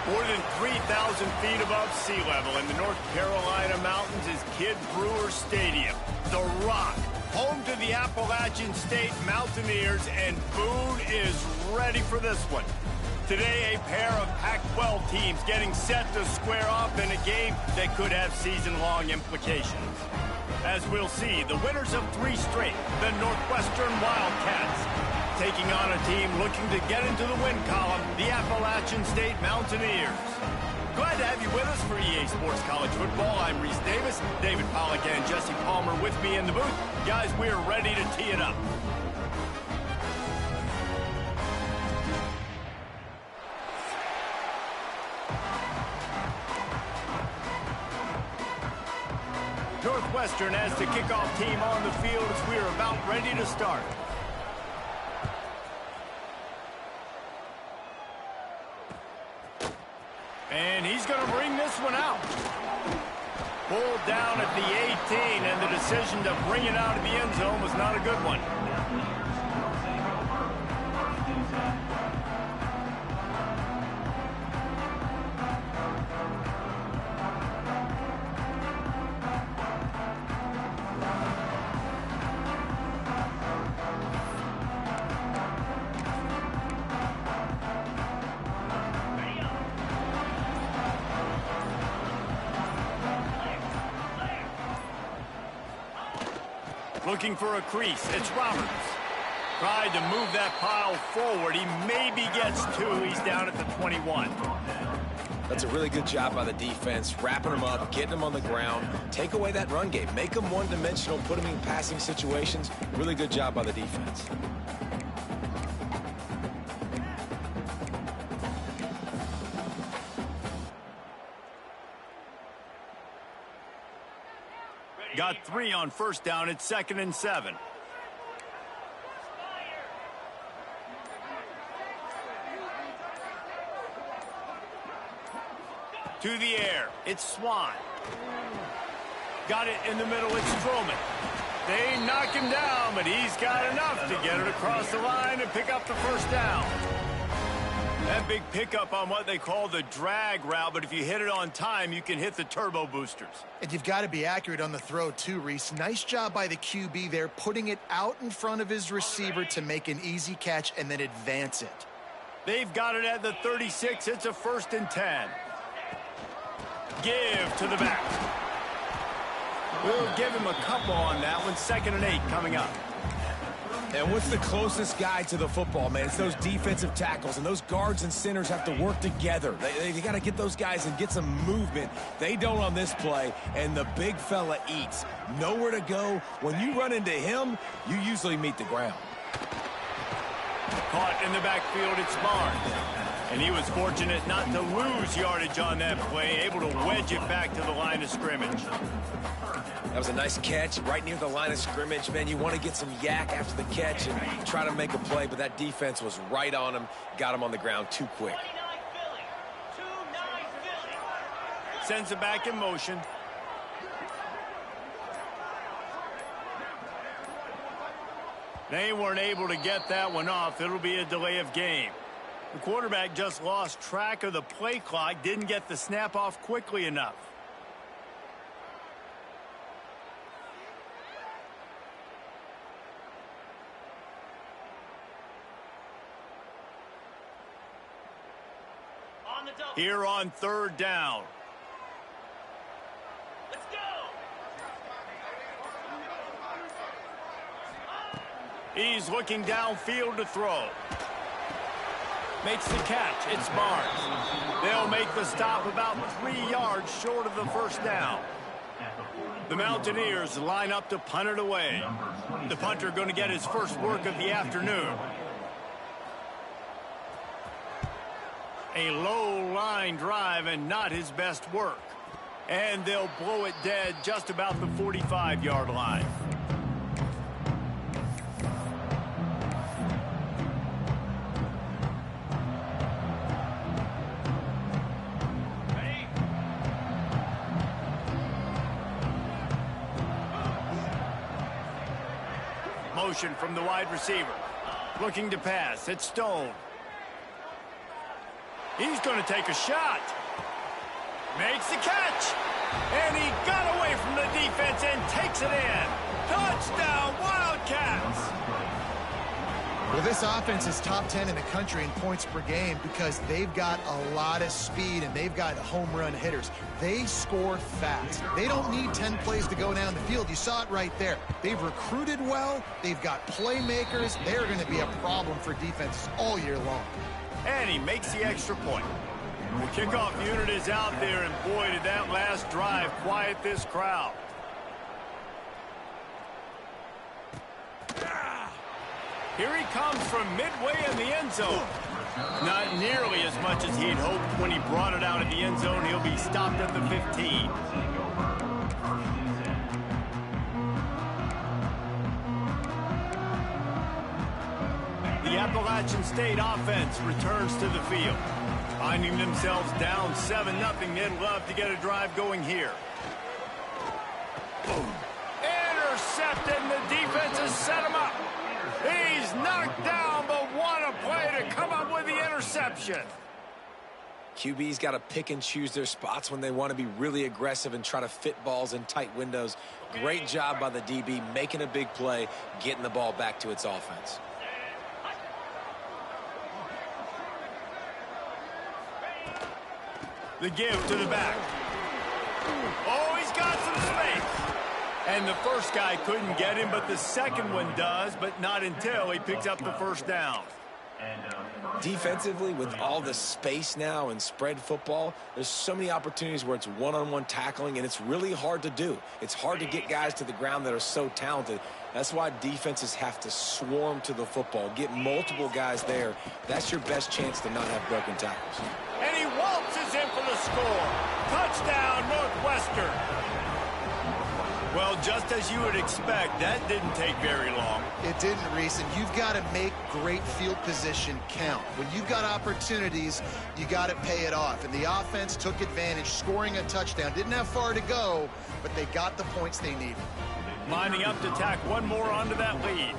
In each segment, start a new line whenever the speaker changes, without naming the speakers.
More than 3,000 feet above sea level in the North Carolina mountains is Kidd Brewer Stadium. The Rock, home to the Appalachian State Mountaineers, and Boone is ready for this one. Today, a pair of Pac-12 teams getting set to square off in a game that could have season-long implications. As we'll see, the winners of 3 straight, the Northwestern Wildcats, taking on a team looking to get into the win column, the Appalachian State Mountaineers. Glad to have you with us for EA Sports College Football. I'm Reese Davis, David Pollack and Jesse Palmer with me in the booth. Guys, we're ready to tee it up. Northwestern has the kickoff team on the field as we are about ready to start. And he's going to bring this one out. Pulled down at the 18, and the decision to bring it out of the end zone was not a good one. Looking for a crease, it's Roberts. Tried to move that pile forward. He maybe gets 2. He's down at the 21.
That's a really good job by the defense, wrapping them up, getting them on the ground. Take away that run game. Make them one-dimensional, put them in passing situations. Really good job by the defense.
Got 3 on first down. It's 2nd and 7. To the air. It's Swan. Got it in the middle. It's Stroman. They knock him down, but he's got enough to get it across the line and pick up the first down. That big pickup on what they call the drag route, but if you hit it on time, you can hit the turbo boosters.
And you've got to be accurate on the throw too, Reese. Nice job by the QB there, putting it out in front of his receiver to make an easy catch and then advance it.
They've got it at the 36. It's a 1st and 10. Give to the back. We'll give him a couple on that one. 2nd and 8 coming up.
And what's the closest guy to the football, man? It's those defensive tackles, and those guards and centers have to work together. They got to get those guys and get some movement. They don't on this play, and the big fella eats. Nowhere to go. When you run into him, you usually meet the ground.
Caught in the backfield, it's Barnes. And he was fortunate not to lose yardage on that play, able to wedge it back to the line of scrimmage.
That was a nice catch right near the line of scrimmage. Man, you want to get some yak after the catch and try to make a play, but that defense was right on him, got him on the ground too quick.
sends it back in motion. They weren't able to get that one off. It'll be a delay of game. The quarterback just lost track of the play clock, didn't get the snap off quickly enough. Here on third down.
Let's go.
He's looking downfield to throw. Makes the catch. It's Barnes. They'll make the stop about 3 yards short of the first down. The Mountaineers line up to punt it away. The punter going to get his first work of the afternoon. A low line drive and not his best work. And they'll blow it dead just about the 45-yard line. Motion from the wide receiver. Looking to pass. It's Stone. He's going to take a shot. Makes the catch. And he got away from the defense and takes it in. Touchdown, Wildcats.
Well, this offense is top 10 in the country in points per game because they've got a lot of speed and they've got home run hitters. They score fast. They don't need 10 plays to go down the field. You saw it right there. They've recruited well. They've got playmakers. They're going to be a problem for defenses all year long.
And he makes the extra point. The kickoff unit is out there, and boy, did that last drive quiet this crowd. Here he comes from midway in the end zone. Not nearly as much as he'd hoped when he brought it out of the end zone. He'll be stopped at the 15. The Appalachian State offense returns to the field. Finding themselves down 7-0, they'd love to get a drive going here. Intercepted, and the defense has set him up. He's knocked down, but what a play to come up with the interception.
QB's got to pick and choose their spots when they want to be really aggressive and try to fit balls in tight windows. Great job by the DB making a big play, getting the ball back to its offense.
The give to the back. Oh, he's got some space. And the first guy couldn't get him, but the second one does, but not until he picks up the first down.
Defensively, with all the space now and spread football, there's so many opportunities where it's one-on-one tackling, and it's really hard to do. It's hard to get guys to the ground that are so talented. That's why defenses have to swarm to the football, get multiple guys there. That's your best chance to not have broken tackles.
And he waltzes in for the score. Touchdown, Northwestern. Well, just as you would expect, that didn't take very long.
It didn't, Reese, and you've got to make great field position count. When you've got opportunities, you got to pay it off. And the offense took advantage, scoring a touchdown. Didn't have far to go, but they got the points they needed.
Lining up to tack one more onto that lead.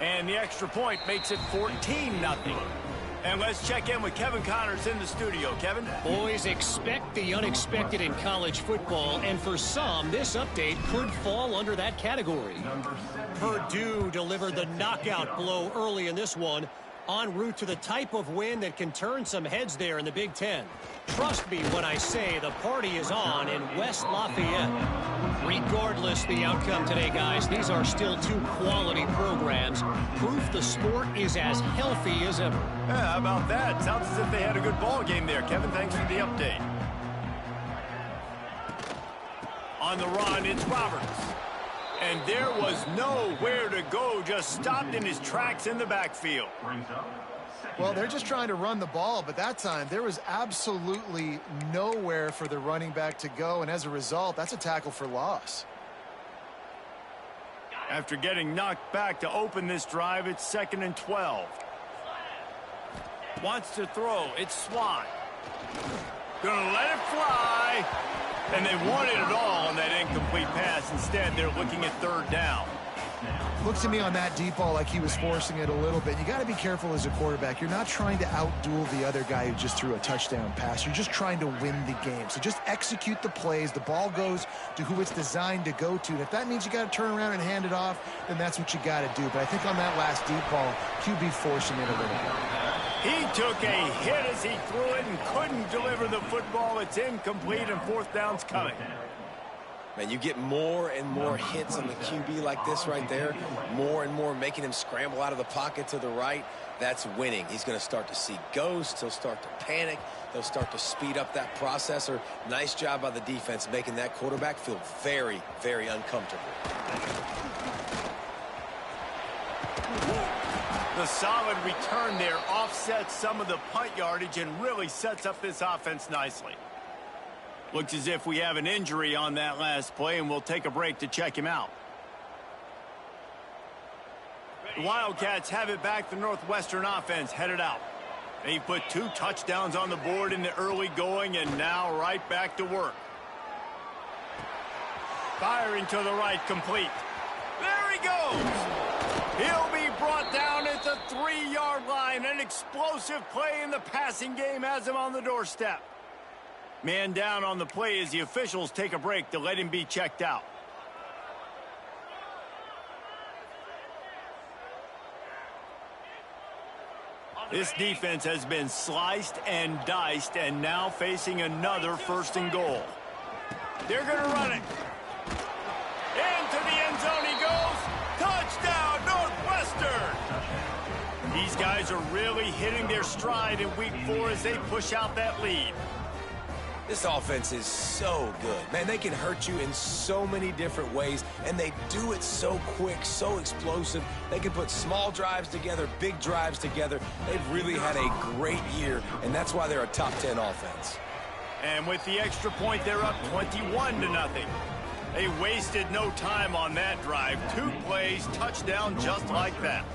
And the extra point makes it 14-0. And let's check in with Kevin Connors in the studio. Kevin?
Boys, expect the unexpected in college football, and for some, this update could fall under that category. Purdue delivered the knockout blow early in this one, en route to the type of win that can turn some heads there in the Big Ten. Trust me when I say the party is on in West Lafayette. Regardless the outcome today, guys, these are still two quality programs. Proof the sport is as healthy as ever.
Yeah, how about that? Sounds as if they had a good ball game there. Kevin, thanks for the update. On the run, it's Roberts. And there was nowhere to go, just stopped in his tracks in the backfield.
Well, they're just trying to run the ball, but that time there was absolutely nowhere for the running back to go, and as a result, that's a tackle for loss.
After getting knocked back to open this drive, it's 2nd and 12. Wants to throw. It's Swan. Gonna let it fly. And they wanted it all on that incomplete pass. Instead, they're looking at third down.
Looks to me on that deep ball like he was forcing it a little bit. You got to be careful as a quarterback. You're not trying to outduel the other guy who just threw a touchdown pass. You're just trying to win the game. So just execute the plays. The ball goes to who it's designed to go to. And if that means you got to turn around and hand it off, then that's what you got to do. But I think on that last deep ball, QB forcing it a little bit.
He took a hit as he threw it and couldn't deliver the football. It's incomplete and fourth down's coming.
Man, you get more and more hits on the QB like this right there, more and more making him scramble out of the pocket to the right. That's winning. He's going to start to see ghosts. He'll start to panic. They'll start to speed up that processor. Nice job by the defense making that quarterback feel very, very uncomfortable.
The solid return there offsets some of the punt yardage and really sets up this offense nicely. Looks as if we have an injury on that last play, and we'll take a break to check him out. The Wildcats have it back. The Northwestern offense headed out. They put 2 touchdowns on the board in the early going, and now right back to work. Firing to the right, complete. There he goes. He'll be brought down at the 3-yard line. An explosive play in the passing game has him on the doorstep. Man down on the play as the officials take a break to let him be checked out. This defense has been sliced and diced and now facing another 1st and goal. They're going to run it. Into the end zone he goes. Touchdown, Northwestern! These guys are really hitting their stride in week 4 as they push out that lead.
This offense is so good. Man, they can hurt you in so many different ways, and they do it so quick, so explosive. They can put small drives together, big drives together. They've really had a great year, and that's why they're a top 10 offense.
And with the extra point, they're up 21-0. They wasted no time on that drive. 2 plays, touchdown just like that.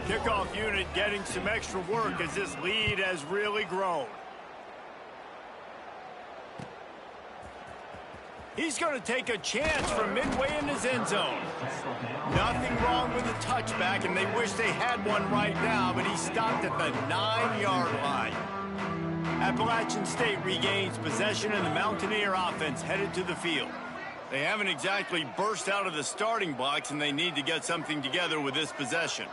Kickoff unit getting some extra work as this lead has really grown. He's going to take a chance from midway in his end zone. Nothing wrong with the touchback, and they wish they had one right now, but he stopped at the 9-yard line. Appalachian State regains possession, and the Mountaineer offense headed to the field. They haven't exactly burst out of the starting blocks, and they need to get something together with this possession.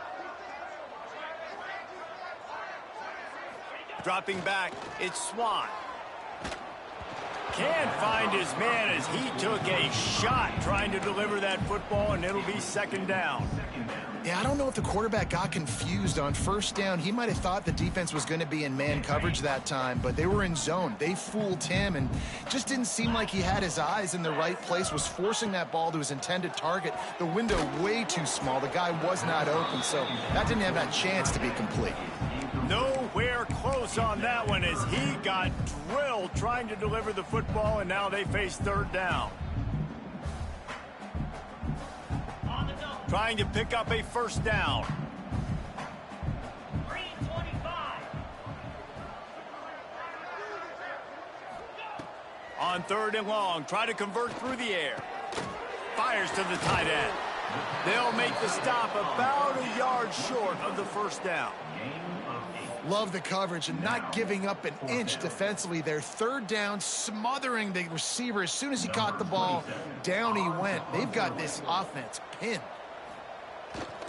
Dropping back, it's Swan. Can't find his man as he took a shot trying to deliver that football, and it'll be 2nd down.
Yeah, I don't know if the quarterback got confused on 1st down. He might have thought the defense was going to be in man coverage that time, but they were in zone. They fooled him and just didn't seem like he had his eyes in the right place, was forcing that ball to his intended target. The window way too small. The guy was not open, so that didn't have that chance to be complete.
Nowhere close on that one as he got drilled trying to deliver the football, and now they face 3rd down. Trying to pick up a 1st down. On 3rd and long, try to convert through the air. Fires to the tight end. They'll make the stop about a yard short of the 1st down.
Love the coverage and not giving up an inch defensively. Their 3rd down, smothering the receiver. As soon as he caught the ball, down he went. They've got this offense pinned.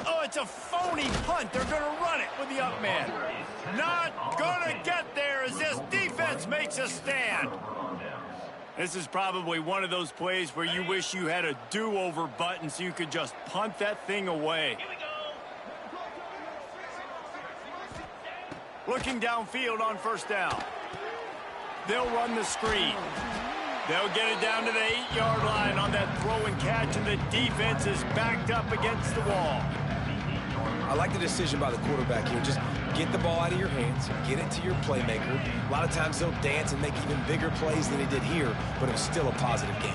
Oh, it's a phony punt. They're going to run it with the up man. Not going to get there as this defense makes a stand. This is probably one of those plays where you wish you had a do-over button so you could just punt that thing away. Looking downfield on 1st down. They'll run the screen. They'll get it down to the 8-yard line on that throw and catch, and the defense is backed up against the wall.
I like the decision by the quarterback here. Just get the ball out of your hands, get it to your playmaker. A lot of times they'll dance and make even bigger plays than he did here, but it was still a positive game.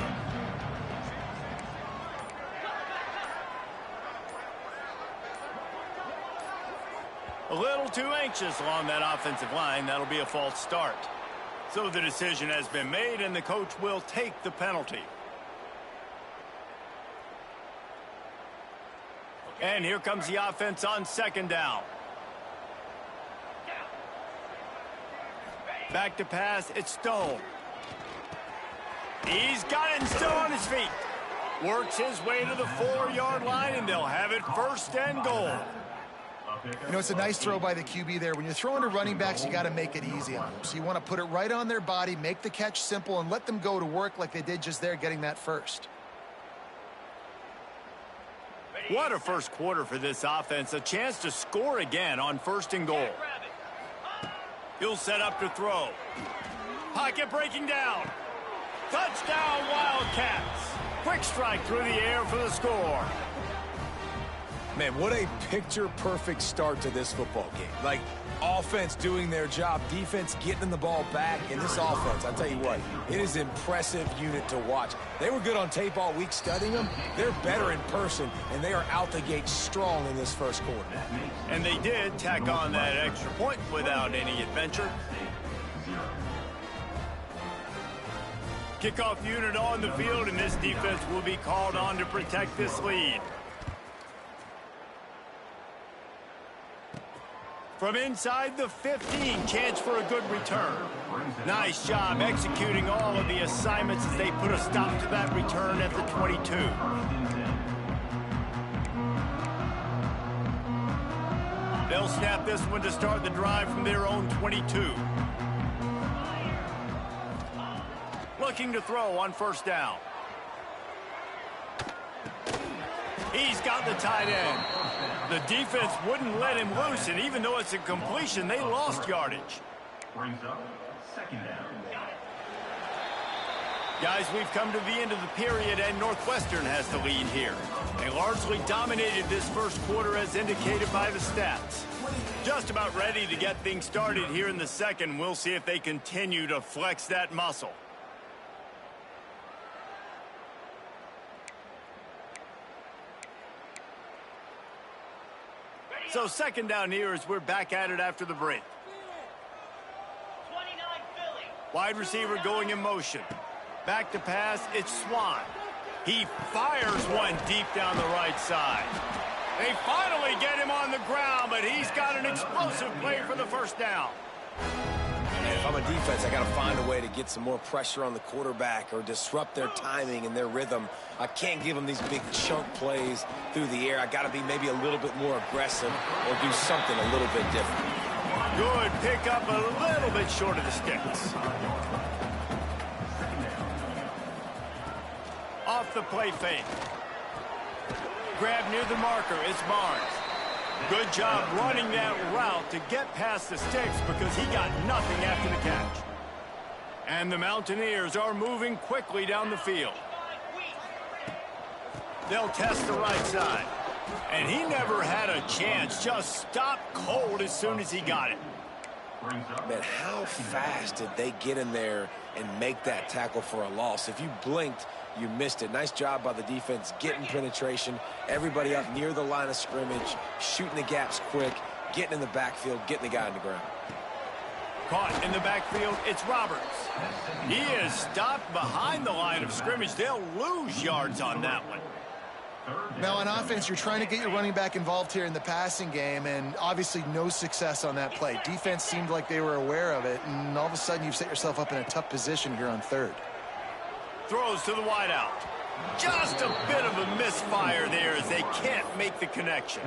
A little too anxious along that offensive line. That'll be a false start. So the decision has been made, and the coach will take the penalty. And here comes the offense on second down. Back to pass, it's Stone. He's got it and still on his feet. Works his way to the 4-yard line, and they'll have it first and goal.
You know, it's a nice throw by the QB there. When you're throwing to running backs, you got to make it easy on them. So you want to put it right on their body, make the catch simple, and let them go to work like they did just there, getting that first.
What a first quarter for this offense. A chance to score again on first and goal. He'll set up to throw. Pocket breaking down. Touchdown, Wildcats. Quick strike through the air for the score.
Man, what a picture-perfect start to this football game. Like, offense doing their job, defense getting the ball back, and this offense, I'll tell you what, it is an impressive unit to watch. They were good on tape all week studying them. They're better in person, and they are out the gate strong in this first quarter.
And they did tack on that extra point without any adventure. Kickoff unit on the field, and this defense will be called on to protect this lead. From inside the 15, chance for a good return. Nice job executing all of the assignments as they put a stop to that return at the 22. They'll snap this one to start the drive from their own 22. Looking to throw on first down. He's got the tight end. The defense wouldn't let him loose, and even though it's a completion, they lost yardage. Brings up second down. Guys, we've come to the end of the period, and Northwestern has the lead here. They largely dominated this first quarter as indicated by the stats. Just about ready to get things started here in the second. We'll see if they continue to flex that muscle. So second down here as we're back at it after the break.
29 Philly.
Wide receiver going in motion. Back to pass, it's Swan. He fires one deep down the right side. They finally get him on the ground, but he's got an explosive play for the first down.
And if I'm a defense, I got to find a way to get some more pressure on the quarterback or disrupt their timing and their rhythm. I can't give them these big chunk plays through the air. I got to be maybe a little bit more aggressive or do something a little bit different.
Good pickup, a little bit short of the sticks. Off the play fake. Grab near the marker, it's Barnes. Good job running that route to get past the sticks because he got nothing after the catch. And the Mountaineers are moving quickly down the field. They'll test the right side. And he never had a chance, just stopped cold as soon as he got it.
Man, how fast did they get in there and make that tackle for a loss? If you blinked, you missed it. Nice job by the defense getting penetration. Everybody up near the line of scrimmage, shooting the gaps quick, getting in the backfield, getting the guy on the ground.
Caught in the backfield, it's Roberts. He is stopped behind the line of scrimmage. They'll lose yards on that one.
Now, on offense, you're trying to get your running back involved here in the passing game, and obviously no success on that play. Defense seemed like they were aware of it, and all of a sudden you've set yourself up in a tough position here on third.
Throws to the wideout. Just a bit of a misfire there as they can't make the connection.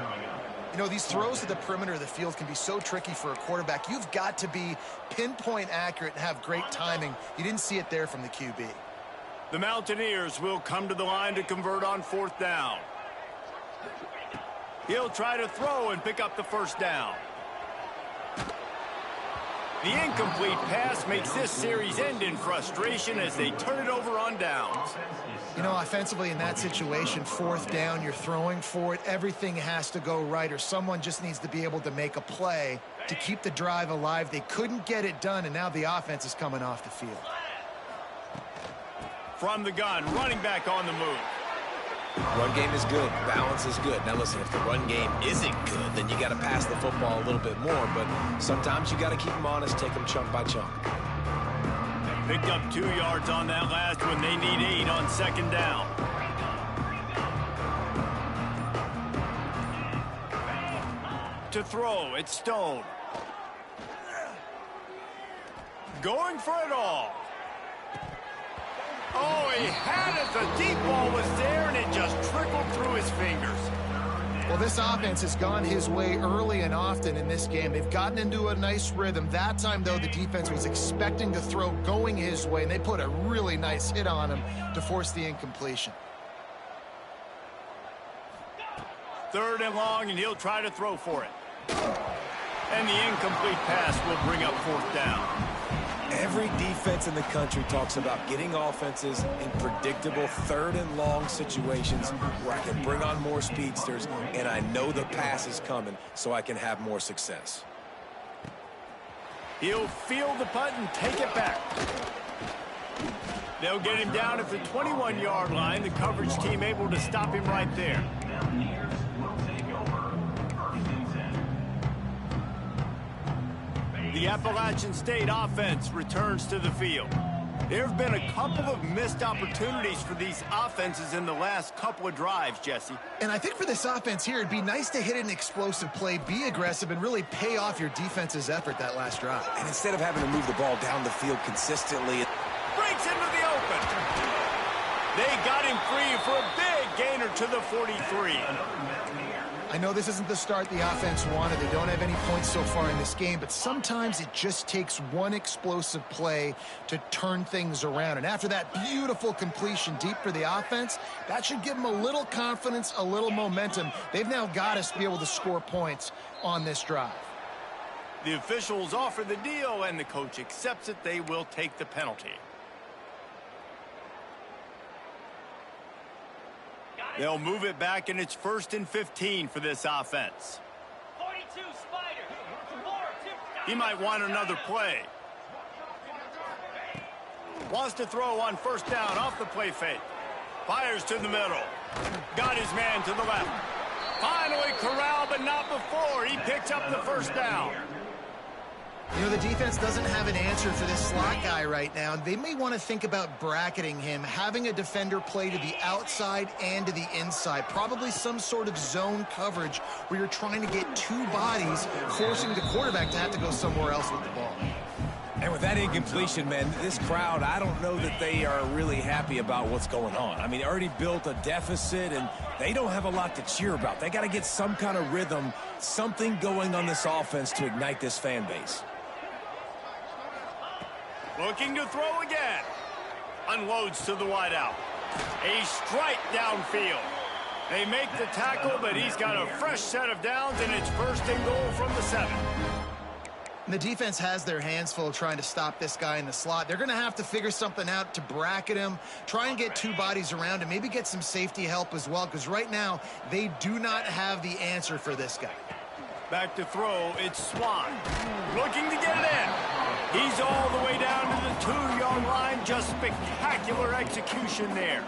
You know, these throws to the perimeter of the field can be so tricky for a quarterback. You've got to be pinpoint accurate and have great timing. You didn't see it there from the QB.
The Mountaineers will come to the line to convert on fourth down. He'll try to throw and pick up the first down. The incomplete pass makes this series end in frustration as they turn it over on downs.
You know, offensively in that situation, fourth down, you're throwing for it. Everything has to go right, or someone just needs to be able to make a play to keep the drive alive. They couldn't get it done, and now the offense is coming off the field.
From the gun, running back on the move.
Run game is good. Balance is good. Now, listen, if the run game isn't good, then you got to pass the football a little bit more. But sometimes you got to keep them honest, take them chunk by chunk.
Picked up 2 yards on that last one. They need 8 on second down. To throw, it's Stone. Going for it all. Oh, he had it. The deep ball was there, and it just trickled through his fingers.
Well, this offense has gone his way early and often in this game. They've gotten into a nice rhythm. That time, though, the defense was expecting the throw going his way, and they put a really nice hit on him to force the incompletion.
3rd and long, and he'll try to throw for it. And the incomplete pass will bring up 4th down.
Every defense in the country talks about getting offenses in predictable 3rd and long situations where I can bring on more speedsters and I know the pass is coming so I can have more success.
He'll field the punt and take it back. They'll get him down at the 21-yard line. The coverage team able to stop him right there. The Appalachian State offense returns to the field. There have been a couple of missed opportunities for these offenses in the last couple of drives, Jesse.
And I think for this offense here, it'd be nice to hit an explosive play, be aggressive, and really pay off your defense's effort that last drive.
And instead of having to move the ball down the field consistently, it
breaks into the open. They got him free for a big gainer to the 43.
I know this isn't the start the offense wanted. They don't have any points so far in this game, but sometimes it just takes one explosive play to turn things around. And after that beautiful completion deep for the offense, that should give them a little confidence, a little momentum. They've now got us to be able to score points on this drive.
The officials offer the deal, and the coach accepts it. They will take the penalty. They'll move it back, and it's 1st and 15 for this offense.
42 Spider.
He might want another play. Wants to throw on 1st down off the play fake. Fires to the middle. Got his man to the left. Finally corralled, but not before. He picks up the 1st down.
You know, the defense doesn't have an answer for this slot guy right now. They may want to think about bracketing him, having a defender play to the outside and to the inside. Probably some sort of zone coverage where you're trying to get 2 bodies, forcing the quarterback to have to go somewhere else with the ball.
And with that incompletion, man, this crowd, I don't know that they are really happy about what's going on. I mean, they already built a deficit, and they don't have a lot to cheer about. They got to get some kind of rhythm, something going on this offense to ignite this fan base.
Looking to throw again. Unloads to the wideout. A strike downfield. They make the tackle, but he's got a fresh set of downs, and it's 1st and goal from the 7.
And the defense has their hands full trying to stop this guy in the slot. They're going to have to figure something out to bracket him, try and get 2 bodies around him, maybe get some safety help as well, because right now they do not have the answer for this guy.
Back to throw, it's Swan. Looking to get it in. He's all the way down to the 2-yard line. Just spectacular execution there.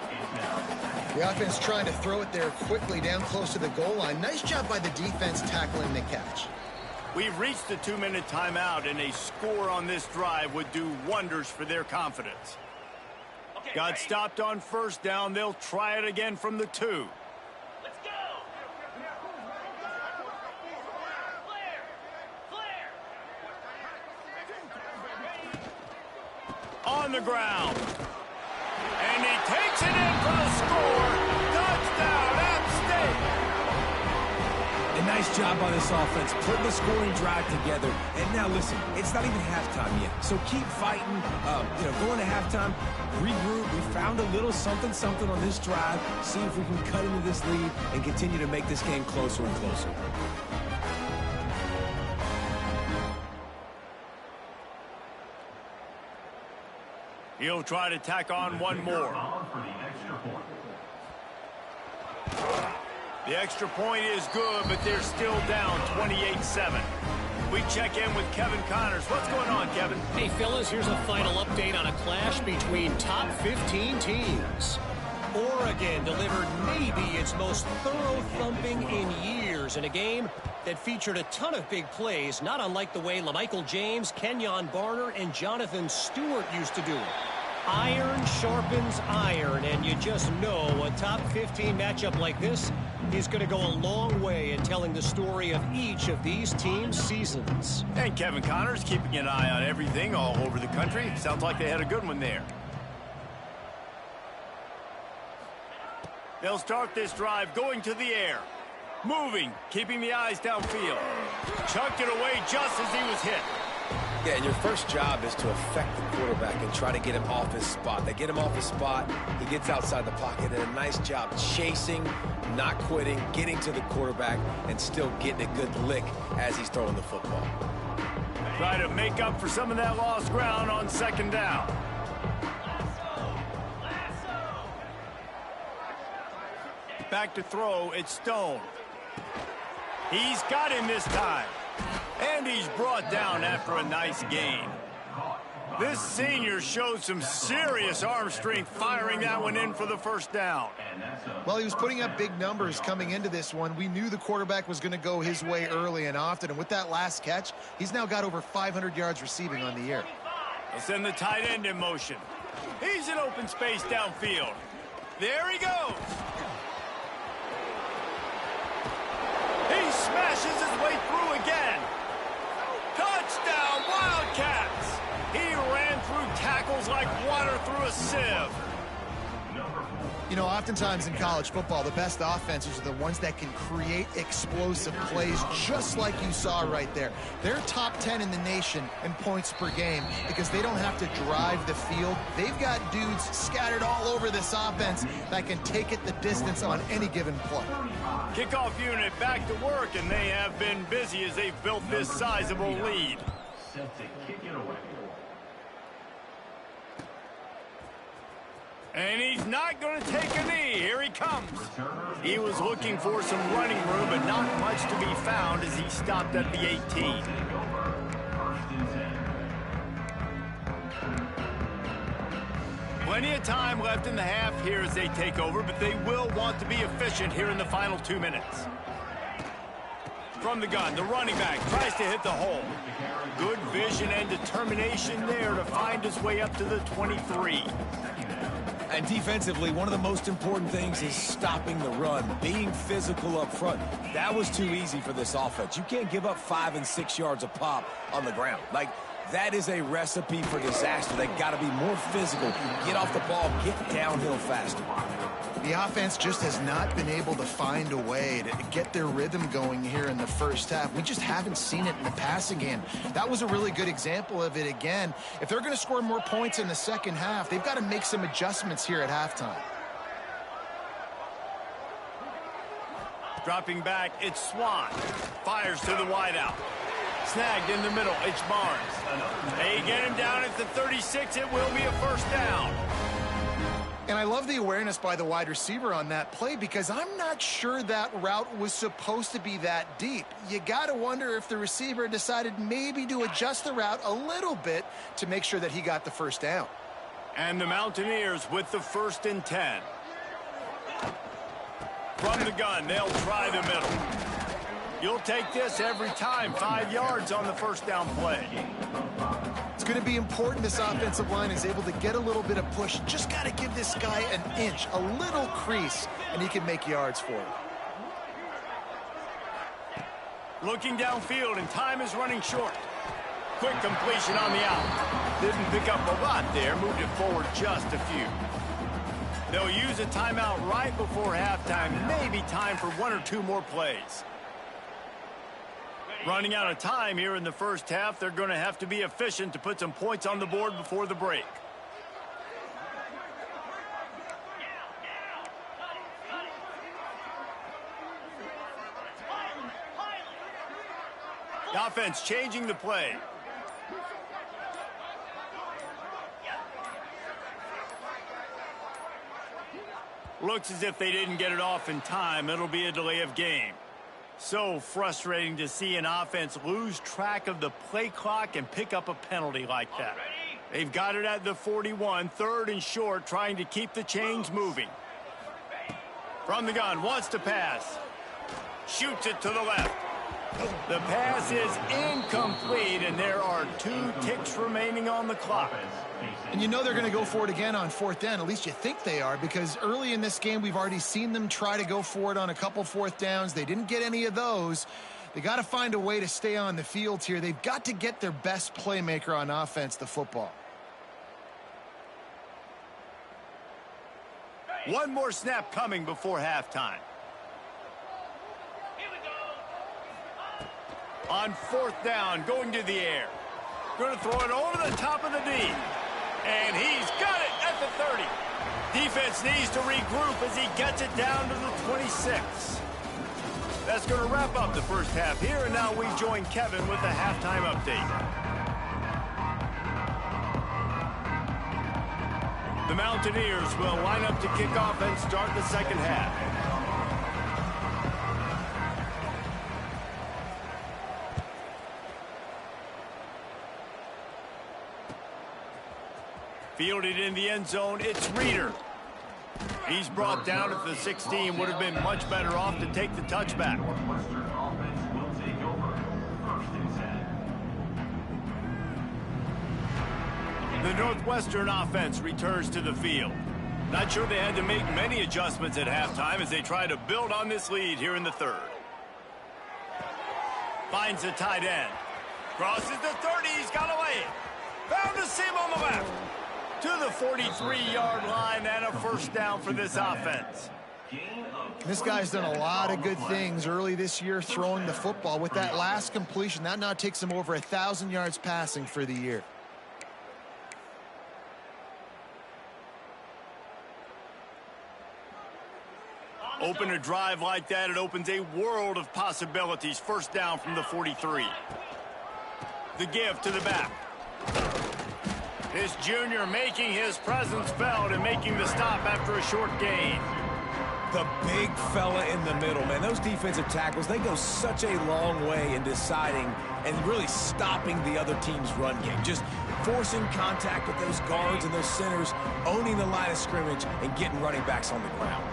The offense trying to throw it there quickly down close to the goal line. Nice job by the defense tackling the catch.
We've reached the 2-minute timeout, and a score on this drive would do wonders for their confidence. Got stopped on 1st down. They'll try it again from the 2.
Let's go.
On the ground. And he takes it in for a score. Touchdown, App State.
A nice job by this offense, putting the scoring drive together. And now, listen, it's not even halftime yet. So keep fighting, going to halftime, regroup. We found a little something on this drive. See if we can cut into this lead and continue to make this game closer and closer.
He'll try to tack on one more. The extra point is good, but they're still down 28-7. We check in with Kevin Connors. What's going on, Kevin?
Hey, fellas, here's a final update on a clash between top 15 teams. Oregon delivered maybe its most thorough thumping in years 49ers in a game that featured a ton of big plays, not unlike the way LaMichael James, Kenyon Barner, and Jonathan Stewart used to do it. Iron sharpens iron, and you just know a top 15 matchup like this is going to go a long way in telling the story of each of these teams' seasons.
And Kevin Connors keeping an eye on everything all over the country. Sounds like they had a good one there. They'll start this drive going to the air. Moving, keeping the eyes downfield. Chucked it away just as he was hit.
Yeah, and your first job is to affect the quarterback and try to get him off his spot. They get him off his spot, he gets outside the pocket, and a nice job chasing, not quitting, getting to the quarterback, and still getting a good lick as he's throwing the football.
Try to make up for some of that lost ground on second down. Back to throw, it's Stone. He's got him this time. And he's brought down after a nice gain. This senior showed some serious arm strength firing that one in for the first down.
Well, he was putting up big numbers coming into this one. We knew the quarterback was going to go his way early and often. And with that last catch, he's now got over 500 yards receiving on the year.
They'll send the tight end in motion. He's in open space downfield. There he goes. He smashes his way through again. Touchdown, Wildcats! He ran through tackles like water through a sieve.
You know, oftentimes in college football, the best offenses are the ones that can create explosive plays, just like you saw right there. They're top 10 in the nation in points per game because they don't have to drive the field. They've got dudes scattered all over this offense that can take it the distance on any given play.
Kickoff unit back to work, and they have been busy as they've built this sizable lead. And he's not going to take a knee. Here he comes. He was looking for some running room, but not much to be found as he stopped at the 18. Plenty of time left in the half here as they take over, but they will want to be efficient here in the final 2 minutes. From the gun, the running back tries to hit the hole. Good vision and determination there to find his way up to the 23.
And defensively, one of the most important things is stopping the run, being physical up front. That was too easy for this offense. You can't give up 5 and 6 yards a pop on the ground. Like, that is a recipe for disaster. They got to be more physical, get off the ball, get downhill faster.
The offense just has not been able to find a way to get their rhythm going here in the first half. We just haven't seen it in the passing game. That was a really good example of it again. If they're going to score more points in the second half, they've got to make some adjustments here at halftime.
Dropping back, it's Swan. Fires to the wideout. Snagged in the middle, it's Barnes. They get him down at the 36. It will be a first down.
And I love the awareness by the wide receiver on that play because I'm not sure that route was supposed to be that deep. You got to wonder if the receiver decided maybe to adjust the route a little bit to make sure that he got the first down.
And the Mountaineers with the 1st and 10. From the gun, they'll try the middle. You'll take this every time. 5 yards on the first down play.
It's going to be important this offensive line is able to get a little bit of push. Just got to give this guy an inch, a little crease, and he can make yards for it.
Looking downfield, and time is running short. Quick completion on the out. Didn't pick up a lot there. Moved it forward just a few. They'll use a timeout right before halftime. Maybe time for 1 or 2 more plays. Running out of time here in the first half. They're going to have to be efficient to put some points on the board before the break. The offense changing the play. Looks as if they didn't get it off in time. It'll be a delay of game. So frustrating to see an offense lose track of the play clock and pick up a penalty like that. They've got it at the 41, 3rd and short, trying to keep the chains moving. From the gun, wants to pass. Shoots it to the left. The pass is incomplete, and there are 2 ticks remaining on the clock.
And you know they're going to go for it again on 4th down. At least you think they are, because early in this game, we've already seen them try to go for it on a couple 4th downs. They didn't get any of those. They got to find a way to stay on the field here. They've got to get their best playmaker on offense the football.
One more snap coming before halftime.
Here we go.
On 4th down, going to the air. Going to throw it over the top of the knee. And he's got it at the 30. Defense needs to regroup as he gets it down to the 26. That's going to wrap up the first half here, and now we join Kevin with the halftime update. The Mountaineers will line up to kick off and start the second half. Fielded in the end zone, it's Reeder. He's brought down at the 16. Would have been much better off to take the touchback. The Northwestern offense returns to the field. Not sure they had to make many adjustments at halftime as they try to build on this lead here in the third. Finds the tight end. Crosses the 30. He's got away. Found a seam on the left. To the 43-yard line and a first down for this offense.
This guy's done a lot of good things early this year throwing the football. With that last completion, that now takes him over 1,000 yards passing for the year.
Open a drive like that, it opens a world of possibilities. First down from the 43. The give to the back. This junior making his presence felt and making the stop after a short gain.
The big fella in the middle, man. Those defensive tackles, they go such a long way in deciding and really stopping the other team's run game. Just forcing contact with those guards and those centers, owning the line of scrimmage, and getting running backs on the ground.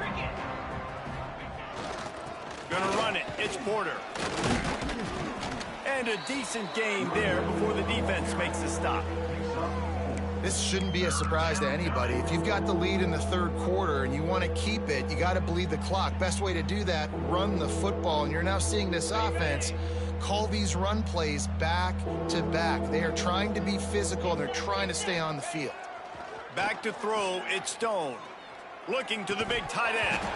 Gonna run it. It's Porter. And a decent gain there before the defense makes the stop.
This shouldn't be a surprise to anybody. If you've got the lead in the third quarter and you want to keep it, you got to bleed the clock. Best way to do that, run the football. And you're now seeing this offense call these run plays back to back. They are trying to be physical, and they're trying to stay on the field.
Back to throw, it's Stone. Looking to the big tight end.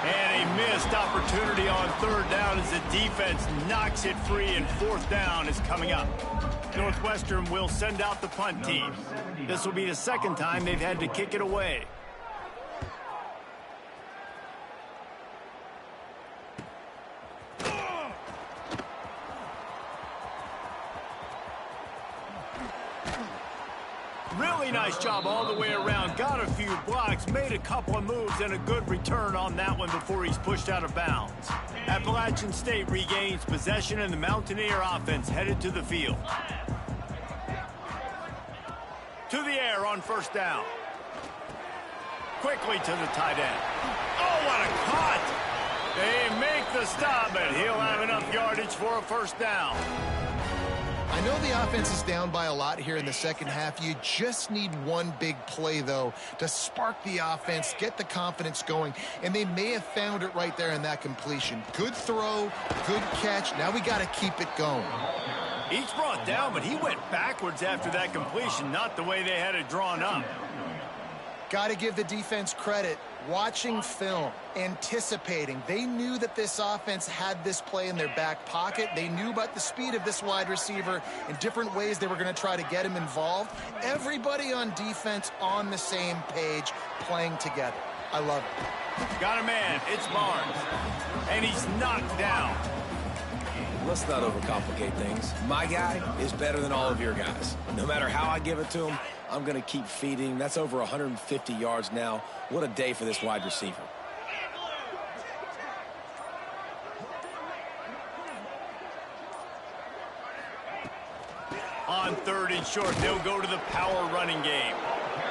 And a missed opportunity on third down as the defense knocks it free, and fourth down is coming up. Northwestern will send out the punt team. This will be the second time they've had to kick it away. Really nice job all the way around. Got a few blocks, made a couple of moves, and a good return on that one before he's pushed out of bounds. Appalachian State regains possession, and the Mountaineer offense headed to the field. To the air on first down. Quickly to the tight end. Oh, what a cut! They make the stop, but he'll have enough yardage for a first down.
I know the offense is down by a lot here in the second half. You just need one big play, though, to spark the offense, get the confidence going, and they may have found it right there in that completion. Good throw, good catch. Now we got to keep it going.
He's brought down, but he went backwards after that completion, not the way they had it drawn up.
Got to give the defense credit. Watching film, anticipating. They knew that this offense had this play in their back pocket. They knew about the speed of this wide receiver and different ways they were going to try to get him involved. Everybody on defense on the same page, playing together. I love it.
Got a man. It's Barnes. And he's knocked down.
Let's not overcomplicate things. My guy is better than all of your guys. No matter how I give it to him, I'm going to keep feeding him. That's over 150 yards now. What a day for this wide receiver.
On third and short, they'll go to the power running game.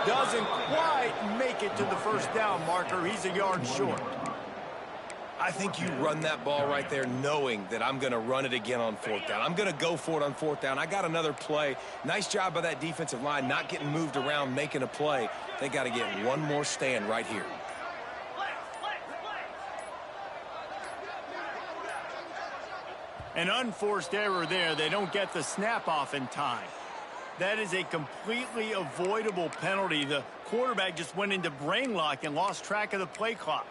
Doesn't quite make it to the first down marker. He's a yard short.
I think you run that ball right there knowing that I'm going to run it again on fourth down. I'm going to go for it on fourth down. I got another play. Nice job by that defensive line not getting moved around, making a play. They got to get one more stand right here.
An unforced error there. They don't get the snap off in time. That is a completely avoidable penalty. The quarterback just went into brain lock and lost track of the play clock.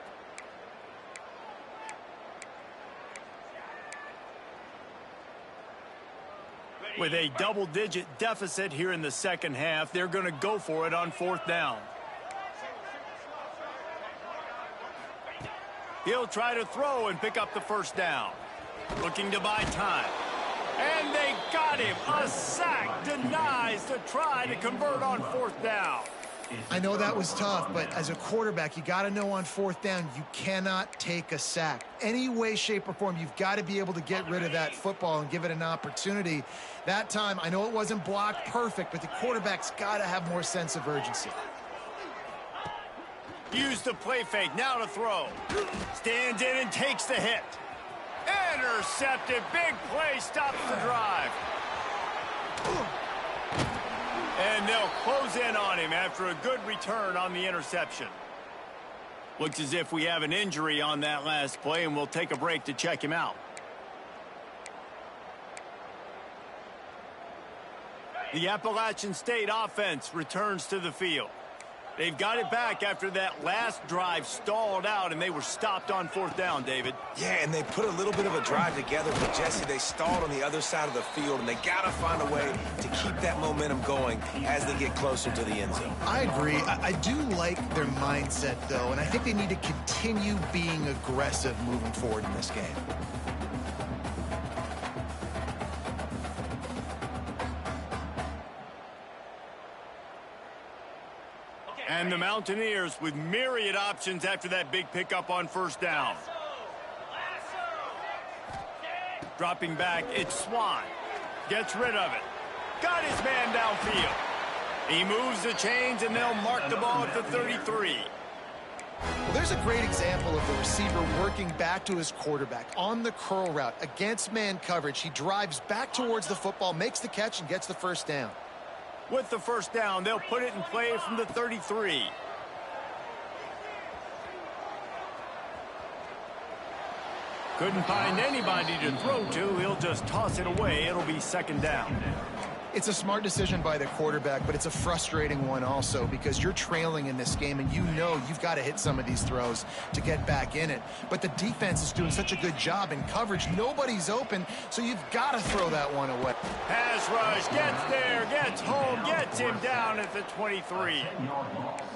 With a double-digit deficit here in the second half, they're going to go for it on fourth down. He'll try to throw and pick up the first down. Looking to buy time. And they got him. A sack denies the try to convert on fourth down.
I know that was tough, but as a quarterback, you got to know on fourth down, you cannot take a sack. Any way, shape, or form, you've got to be able to get rid of that football and give it an opportunity. That time, I know it wasn't blocked perfect, but the quarterback's got to have more sense of urgency.
Use the play fake, now to throw. Stands in and takes the hit. Intercepted, big play, stops the drive. And they'll close in on him after a good return on the interception. Looks as if we have an injury on that last play, and we'll take a break to check him out. The Appalachian State offense returns to the field. They've got it back after that last drive stalled out, and they were stopped on fourth down, David.
Yeah, and they put a little bit of a drive together, but Jesse, they stalled on the other side of the field, and they got to find a way to keep that momentum going as they get closer to the end zone.
I agree. I do like their mindset, though, and I think they need to continue being aggressive moving forward in this game.
And the Mountaineers with myriad options after that big pickup on first down. Dropping back, it's Swan. Gets rid of it. Got his man downfield. He moves the chains, and they'll mark the ball at the 33.
Well, there's a great example of the receiver working back to his quarterback on the curl route against man coverage. He drives back towards the football, makes the catch, and gets the first down.
With the first down, they'll put it in play from the 33. Couldn't find anybody to throw to. He'll just toss it away. It'll be second down.
It's a smart decision by the quarterback, but it's a frustrating one also because you're trailing in this game and you know you've got to hit some of these throws to get back in it. But the defense is doing such a good job in coverage. Nobody's open, so you've got to throw that one away.
Pass rush, gets there, gets home, gets him down at the 23.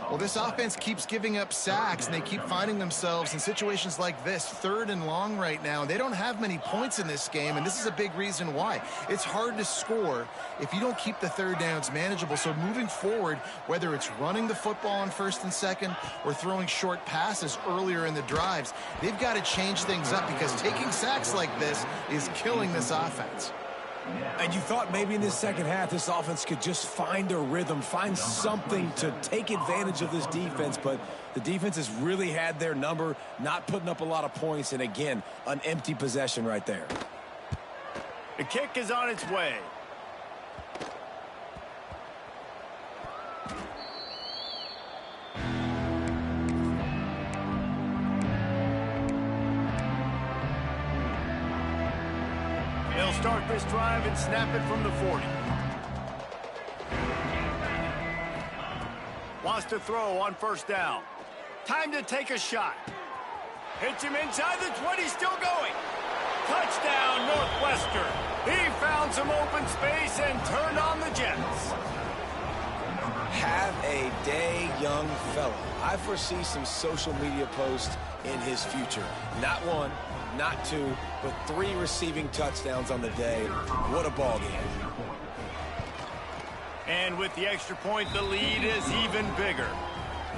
Well, this offense keeps giving up sacks, and they keep finding themselves in situations like this, third and long right now. They don't have many points in this game, and this is a big reason why. It's hard to score if you don't keep the third downs manageable. So moving forward, whether it's running the football on first and second or throwing short passes earlier in the drives, they've got to change things up because taking sacks like this is killing this offense.
And you thought maybe in this second half this offense could just find a rhythm, find something to take advantage of this defense, but the defense has really had their number, not putting up a lot of points, and again, an empty possession right there.
The kick is on its way. They'll start this drive and snap it from the 40. Wants to throw on first down. Time to take a shot. Hits him inside the 20, still going. Touchdown, Northwestern. He found some open space and turned on the Jets.
Have a day, young fella. I foresee some social media posts in his future. Not one, not two, but 3 receiving touchdowns on the day. What a ball game.
And with the extra point, the lead is even bigger.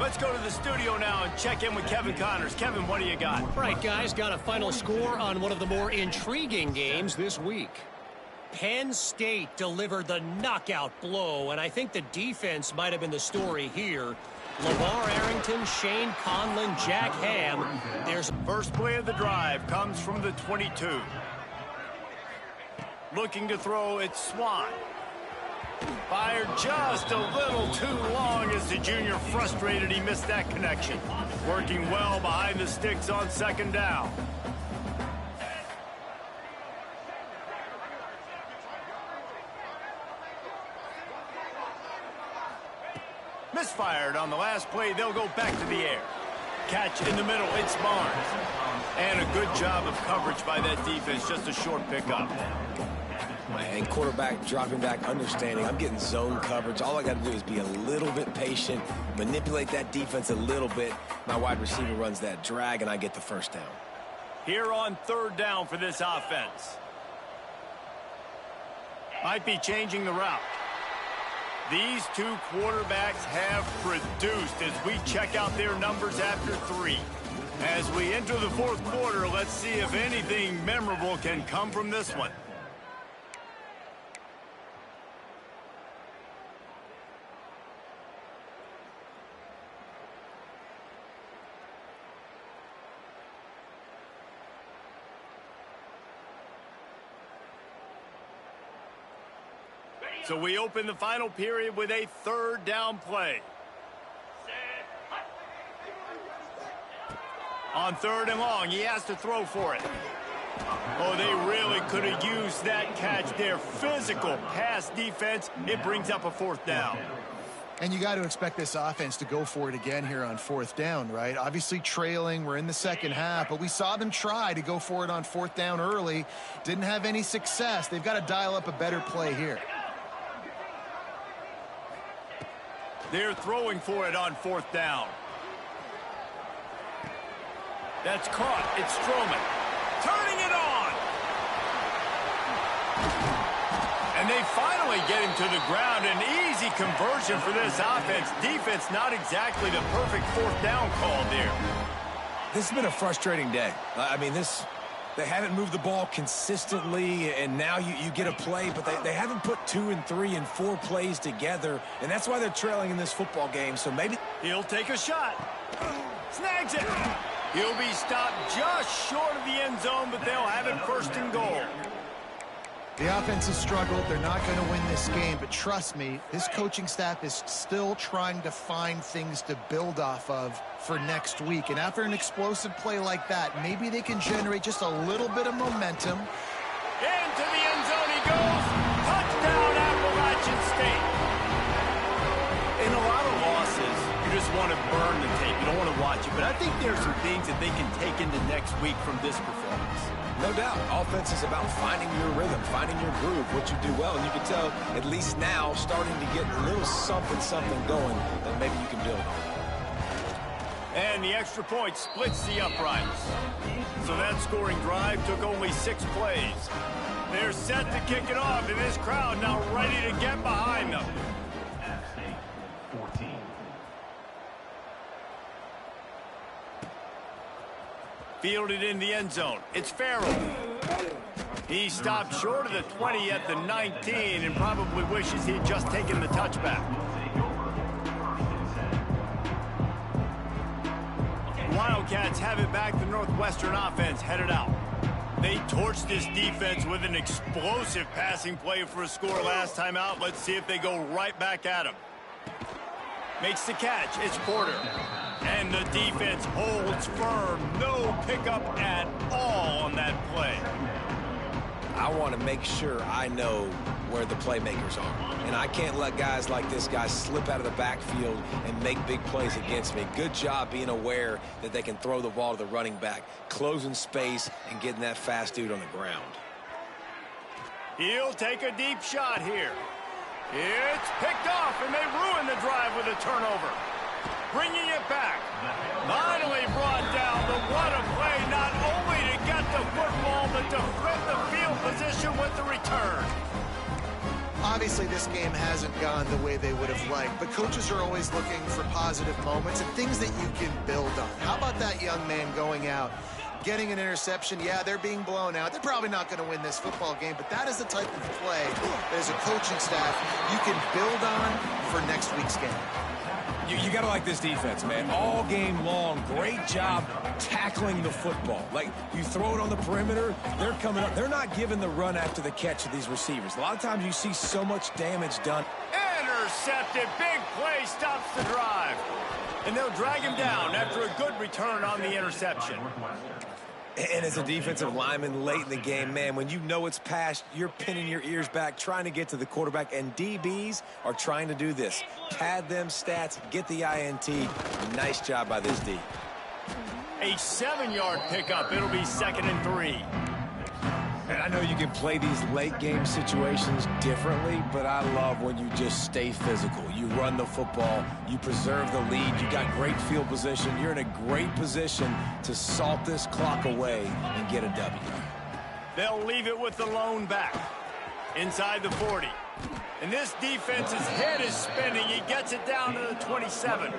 Let's go to the studio now and check in with Kevin Connors. Kevin, what do you got?
All right, guys, got a final score on one of the more intriguing games this week. Penn State delivered the knockout blow, and I think the defense might have been the story here. LeVar Arrington, Shane Conlon, Jack Ham. There's
first play of the drive comes from the 22. Looking to throw, it's Swan. Fired just a little too long as the junior frustrated he missed that connection. Working well behind the sticks on second down. Misfired on the last play. They'll go back to the air. Catch in the middle. It's Barnes. And a good job of coverage by that defense. Just a short pickup.
And quarterback dropping back, understanding I'm getting zone coverage. All I got to do is be a little bit patient, manipulate that defense a little bit. My wide receiver runs that drag, and I get the first down.
Here on third down for this offense. Might be changing the route. These two quarterbacks have produced as we check out their numbers after 3. As we enter the fourth quarter, let's see if anything memorable can come from this one. So we open the final period with a third down play. On third and long, he has to throw for it. Oh, they really could have used that catch there. Physical pass defense. It brings up a fourth down.
And you got to expect this offense to go for it again here on fourth down, right? Obviously trailing, we're in the second half, but we saw them try to go for it on fourth down early. Didn't have any success. They've got to dial up a better play here.
They're throwing for it on fourth down. That's caught. It's Stroman. Turning it on. And they finally get him to the ground. An easy conversion for this offense. Defense not exactly the perfect fourth down call there.
This has been a frustrating day. I mean, they haven't moved the ball consistently, and now you get a play, but they haven't put 2 and 3 and 4 plays together, and that's why they're trailing in this football game. So maybe
he'll take a shot. Snags it. He'll be stopped just short of the end zone, but they'll have it first and goal.
The offense has struggled. They're not going to win this game, but trust me, this coaching staff is still trying to find things to build off of for next week. And after an explosive play like that, maybe they can generate just a little bit of momentum.
Into the end zone he goes. Touchdown, Appalachian State. In a lot of losses, you just want to burn the tape. You don't want to watch it. But I think there's some things that they can take into next week from this performance.
no doubt, offense is about finding your rhythm, finding your groove, what you do well. And you can tell, at least now, starting to get a little something going that maybe you can build on.
And the extra point splits the uprights. So that scoring drive took only 6 plays. They're set to kick it off, and this crowd now ready to get behind them. Fielded in the end zone. It's Farrell. He stopped short of the 20 at the 19 and probably wishes he'd just taken the touchback. Wildcats have it back. The Northwestern offense headed out. They torched this defense with an explosive passing play for a score last time out. Let's see if they go right back at him. Makes the catch. It's Porter. And the defense holds firm. No pickup at all on that play.
I want to make sure I know where the playmakers are. And I can't let guys like this guy slip out of the backfield and make big plays against me. Good job being aware that they can throw the ball to the running back, closing space, and getting that fast dude on the ground.
He'll take a deep shot here. It's picked off, and they ruin the drive with a turnover. Bringing it back. Finally brought down, but what a play, not only to get the football, but to flip the field position with the return.
Obviously, this game hasn't gone the way they would have liked, but coaches are always looking for positive moments and things that you can build on. How about that young man going out, getting an interception. Yeah, they're being blown out. They're probably not going to win this football game, but that is the type of play that as a coaching staff you can build on for next week's game.
You got to like this defense, man. All game long, great job tackling the football. Like, you throw it on the perimeter, they're coming up. They're not giving the run after the catch to these receivers. A lot of times you see so much damage done.
Intercepted. Big play stops the drive. And they'll drag him down after a good return on the interception.
And as a defensive lineman late in the game, man, when you know it's past, you're pinning your ears back, trying to get to the quarterback, and DBs are trying to do this. Pad them stats, get the INT. Nice job by this D.
A 7-yard pickup. It'll be 2nd and 3.
And I know you can play these late game situations differently, but I love when you just stay physical. You run the football, you preserve the lead, you got great field position. You're in a great position to salt this clock away and get a W.
They'll leave it with the lone back inside the 40. And this defense's head is spinning. He gets it down to the 27.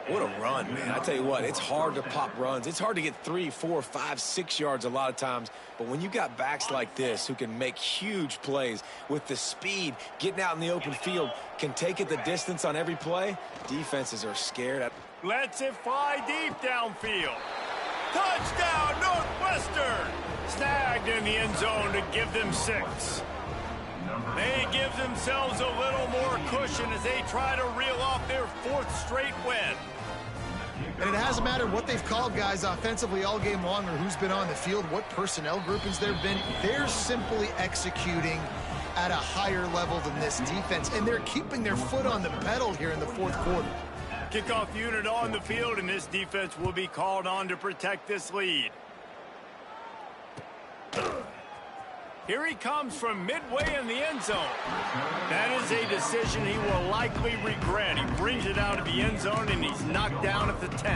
What a run, man. I tell you what, it's hard to pop runs. It's hard to get 3, 4, 5, 6 yards a lot of times. But when you got backs like this who can make huge plays with the speed, getting out in the open field, can take it the distance on every play, defenses are scared.
Lets it fly deep downfield. Touchdown, Northwestern! Snagged in the end zone to give them 6. They give themselves a little more cushion as they try to reel off their 4th straight win.
And it hasn't mattered what they've called guys offensively all game long or who's been on the field, what personnel groupings there have been. They're simply executing at a higher level than this defense, and they're keeping their foot on the pedal here in the 4th quarter.
Kickoff unit on the field, and this defense will be called on to protect this lead. Here he comes from midway in the end zone. That is a decision he will likely regret. He brings it out of the end zone, and he's knocked down at the 10.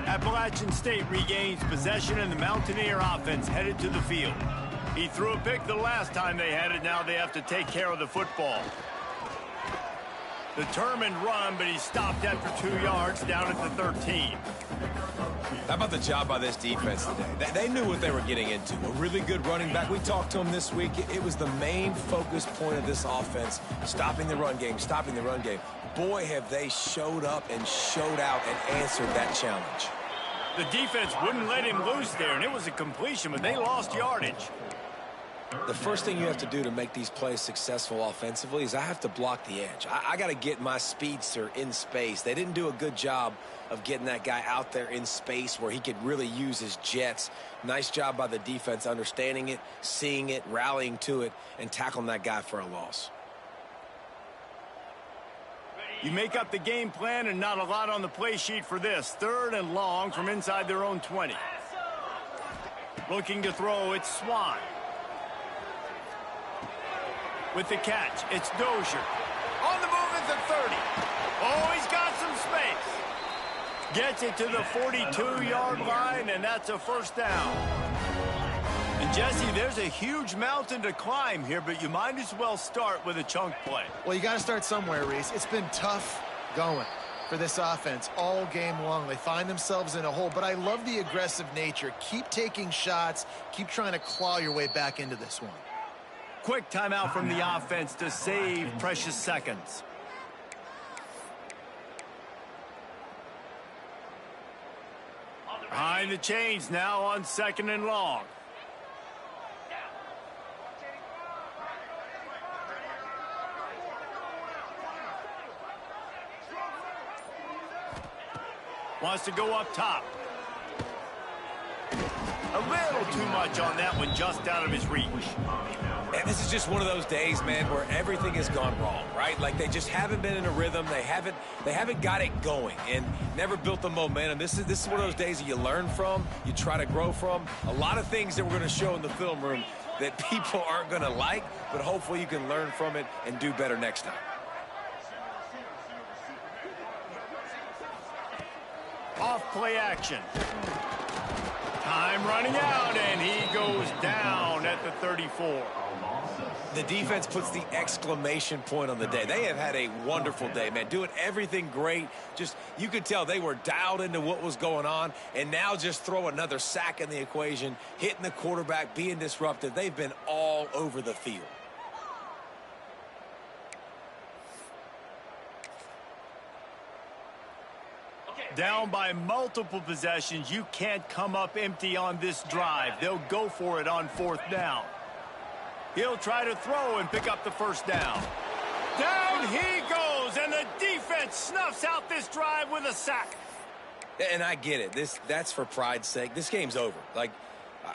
Appalachian State regains possession, and the Mountaineer offense headed to the field. He threw a pick the last time they had it. Now they have to take care of the football. Determined run, but he stopped after 2 yards down at the 13.
How about the job by this defense today? They knew what they were getting into. A really good running back. We talked to him this week. It was the main focus point of this offense, stopping the run game, stopping the run game. Boy, have they showed up and showed out and answered that challenge.
The defense wouldn't let him loose there, and it was a completion, but they lost yardage.
The first thing you have to do to make these plays successful offensively is I have to block the edge. I got to get my speedster in space. They didn't do a good job of getting that guy out there in space where he could really use his jets. Nice job by the defense understanding it, seeing it, rallying to it, and tackling that guy for a loss.
You make up the game plan, and not a lot on the play sheet for this. 3rd and long from inside their own 20. Looking to throw, it's Swan. With the catch, it's Dozier. On the move at the 30. Oh, he's got some space. Gets it to the 42-yard line, and that's a 1st down. And, Jesse, there's a huge mountain to climb here, but you might as well start with a chunk play.
Well, you got to start somewhere, Reese. It's been tough going for this offense all game long. They find themselves in a hole, but I love the aggressive nature. Keep taking shots. Keep trying to claw your way back into this one.
Quick timeout from the offense to save precious seconds. Behind the chains now on 2nd and long. Wants to go up top. A little too much on that one, just out of his reach.
And this is just one of those days, man, where everything has gone wrong, right? Like they just haven't been in a rhythm. They haven't got it going and never built the momentum. This is one of those days that you learn from, you try to grow from. A lot of things that we're going to show in the film room that people aren't going to like, but hopefully you can learn from it and do better next time.
Off play action. Time running out, and he goes down at the 34.
The defense puts the exclamation point on the day. They have had a wonderful day, man, doing everything great. Just, you could tell they were dialed into what was going on, and now just throw another sack in the equation, hitting the quarterback, being disruptive. They've been all over the field.
Down by multiple possessions, you can't come up empty on this drive. They'll go for it on 4th down. He'll try to throw and pick up the 1st down. Down he goes, and the defense snuffs out this drive with a sack.
And I get it. That's for pride's sake. This game's over. Like,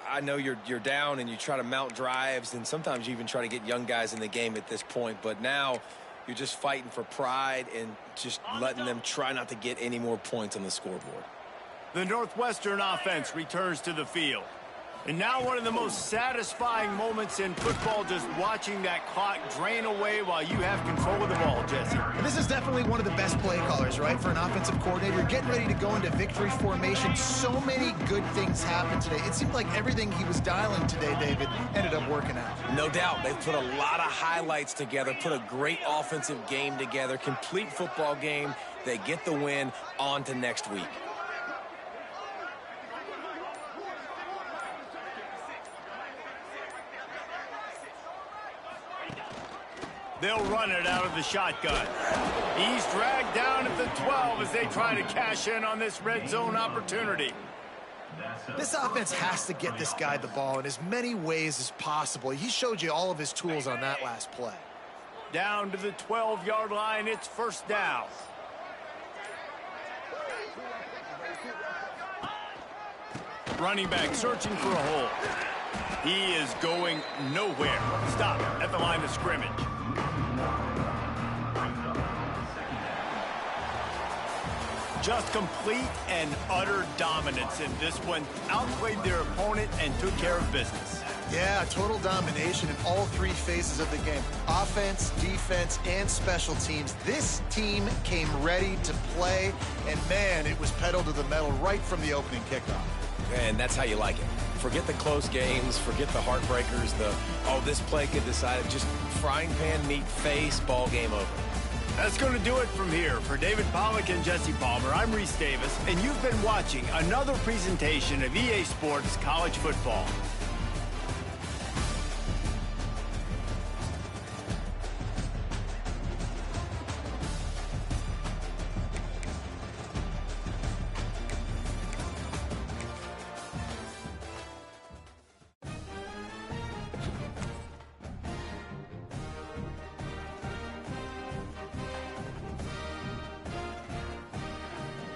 I know you're down and you try to mount drives, and sometimes you even try to get young guys in the game at this point. But now you're just fighting for pride and just letting them try not to get any more points on the scoreboard.
The Northwestern offense returns to the field. And now one of the most satisfying moments in football, just watching that clock drain away while you have control of the ball, Jesse.
And this is definitely one of the best play callers, right, for an offensive coordinator. Getting ready to go into victory formation. So many good things happened today. It seemed like everything he was dialing today, David, ended up working out.
No doubt. They've put a lot of highlights together, put a great offensive game together, complete football game. They get the win. On to next week.
They'll run it out of the shotgun. He's dragged down at the 12 as they try to cash in on this red zone opportunity.
This offense has to get this guy the ball in as many ways as possible. He showed you all of his tools on that last play.
Down to the 12-yard line, it's 1st down. Running back searching for a hole. He is going nowhere. Stop at the line of scrimmage. Just complete and utter dominance in this one. Outplayed their opponent and took care of business.
Yeah, total domination in all 3 phases of the game. Offense, defense, and special teams. This team came ready to play, and man, it was pedal to the metal right from the opening kickoff.
And that's how you like it. Forget the close games, forget the heartbreakers, this play could decide it. Just frying pan, meat face, ball game over.
That's going to do it from here. For David Pollack and Jesse Palmer, I'm Reese Davis, and you've been watching another presentation of EA Sports College Football.